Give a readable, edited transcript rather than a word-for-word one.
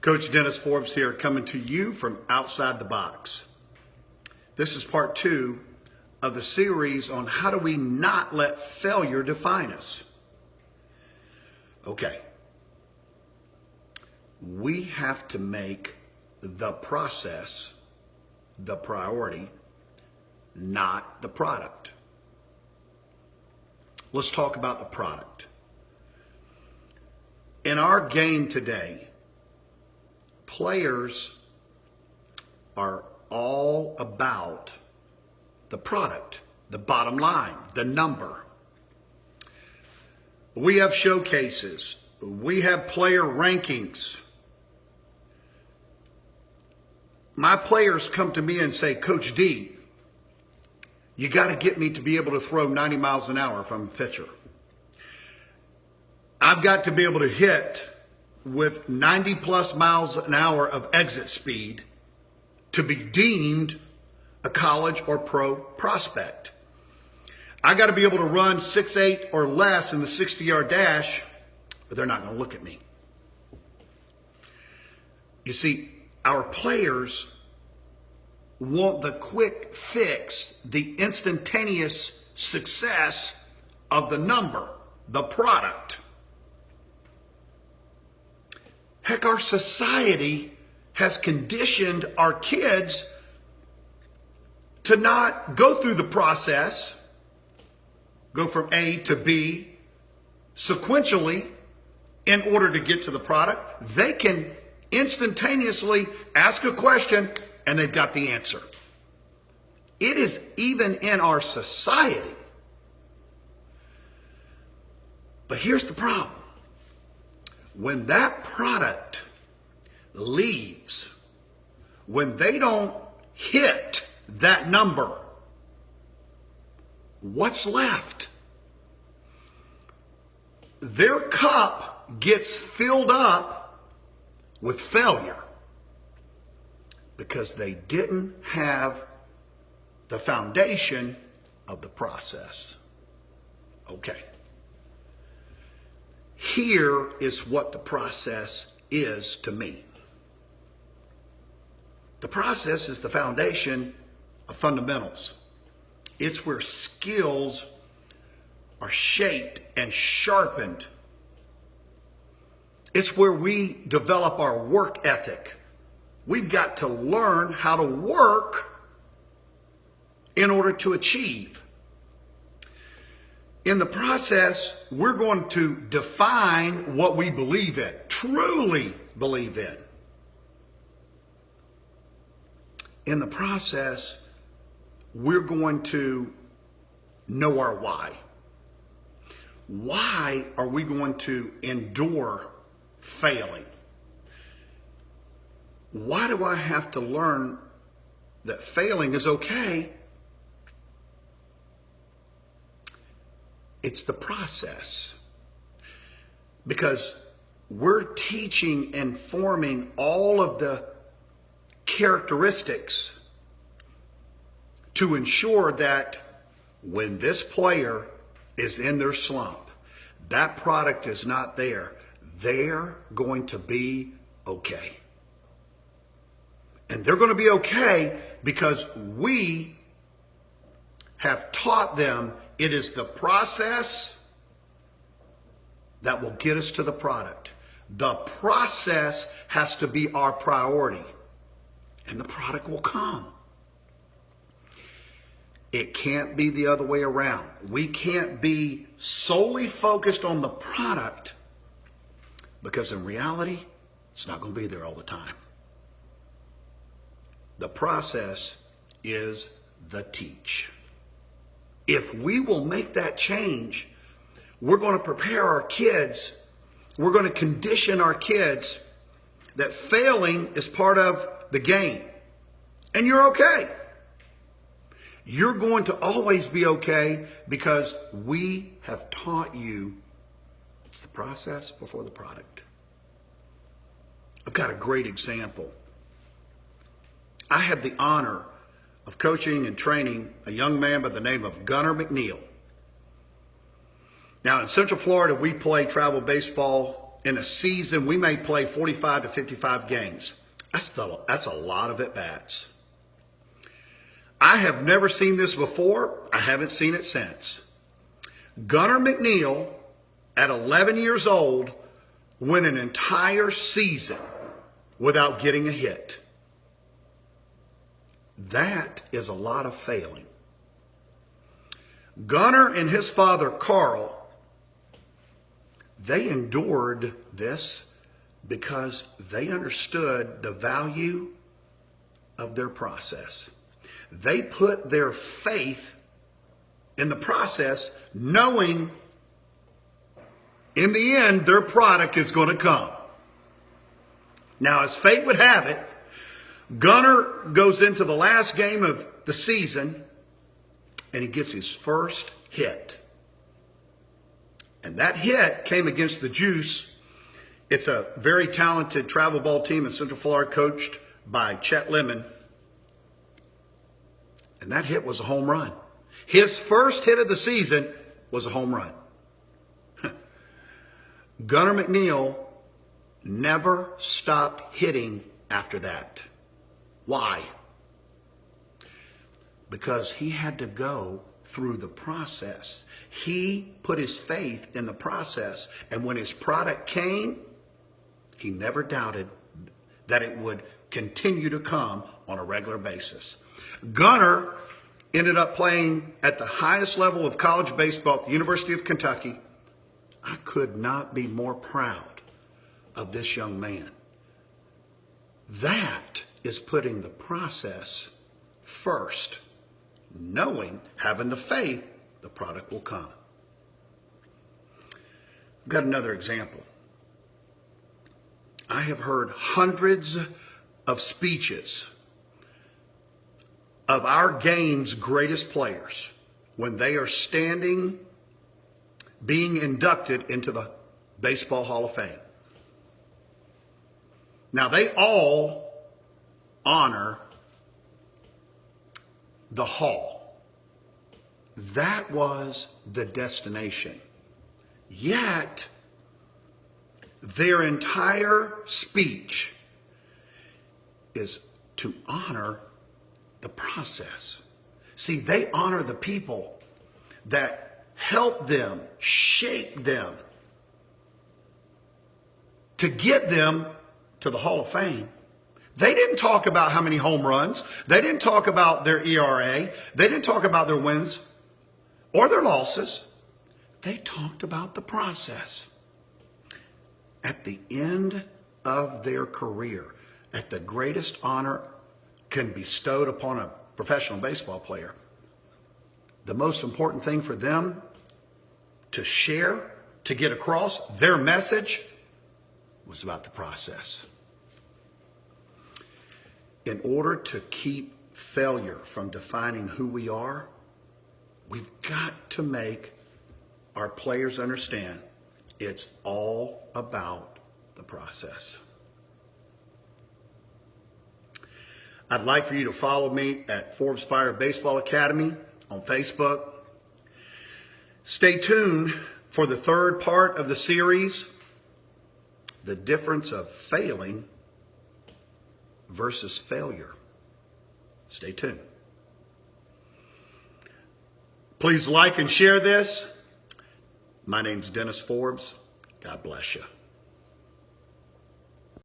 Coach Dennis Forbes here, coming to you from Outside the Box. This is part 2 of the series on how do we not let failure define us. Okay. We have to make the process the priority, not the product. Let's talk about the product. In our game today, players are all about the product, the bottom line, the number. We have showcases. We have player rankings. My players come to me and say, Coach D, you got to get me to be able to throw 90 miles an hour if I'm a pitcher. I've got to be able to hit with 90 plus miles an hour of exit speed to be deemed a college or pro prospect. I got to be able to run 6'8" or less in the 60-yard dash, but they're not going to look at me. You see, our players want the quick fix, the instantaneous success of the number, the product. Heck, our society has conditioned our kids to not go through the process, go from A to B sequentially in order to get to the product. They can instantaneously ask a question and they've got the answer. It is even in our society. But here's the problem. When that product leaves, when they don't hit that number, what's left? Their cup gets filled up with failure because they didn't have the foundation of the process. Okay. Here is what the process is to me. The process is the foundation of fundamentals. It's where skills are shaped and sharpened. It's where we develop our work ethic. We've got to learn how to work in order to achieve. In the process, we're going to define what we believe in, truly believe in. In the process, we're going to know our why. Why are we going to endure failing? Why do I have to learn that failing is okay? It's the process. Because we're teaching and forming all of the characteristics to ensure that when this player is in their slump, that product is not there, they're going to be okay. And they're going to be okay because we have taught them it is the process that will get us to the product. The process has to be our priority, and the product will come. It can't be the other way around. We can't be solely focused on the product because in reality, it's not going to be there all the time. The process is the teach. If we will make that change, we're going to prepare our kids, we're going to condition our kids that failing is part of the game. And you're okay. You're going to always be okay because we have taught you it's the process before the product. I've got a great example. I had the honor of coaching and training a young man by the name of Gunnar McNeil. Now in Central Florida, we play travel baseball in a season, we may play 45 to 55 games. That's a lot of at-bats. I have never seen this before. I haven't seen it since. Gunnar McNeil, at 11 years old, went an entire season without getting a hit. That is a lot of failing. Gunnar and his father, Carl, they endured this because they understood the value of their process. They put their faith in the process, knowing in the end their product is going to come. Now, as fate would have it, Gunnar goes into the last game of the season and he gets his first hit. And that hit came against the Juice. It's a very talented travel ball team in Central Florida coached by Chet Lemon. And that hit was a home run. His first hit of the season was a home run. Gunnar McNeil never stopped hitting after that. Why? Because he had to go through the process. He put his faith in the process. And when his product came, he never doubted that it would continue to come on a regular basis. Gunnar ended up playing at the highest level of college baseball at the University of Kentucky. I could not be more proud of this young man. That is putting the process first, knowing, having the faith, the product will come. I've got another example. I have heard hundreds of speeches of our game's greatest players when they are standing, being inducted into the Baseball Hall of Fame. Now, they all honor the hall. That was the destination. Yet, their entire speech is to honor the process. See, they honor the people that helped them, shaped them to get them to the Hall of Fame. They didn't talk about how many home runs. They didn't talk about their ERA. They didn't talk about their wins or their losses. They talked about the process. At the end of their career, at the greatest honor can be bestowed upon a professional baseball player, the most important thing for them to share, to get across their message, was about the process. In order to keep failure from defining who we are, we've got to make our players understand it's all about the process. I'd like for you to follow me at Forbes Fire Baseball Academy on Facebook. Stay tuned for the third part of the series, the difference of failing versus failure. Stay tuned. Please like and share this. My name's Dennis Forbes. God bless you.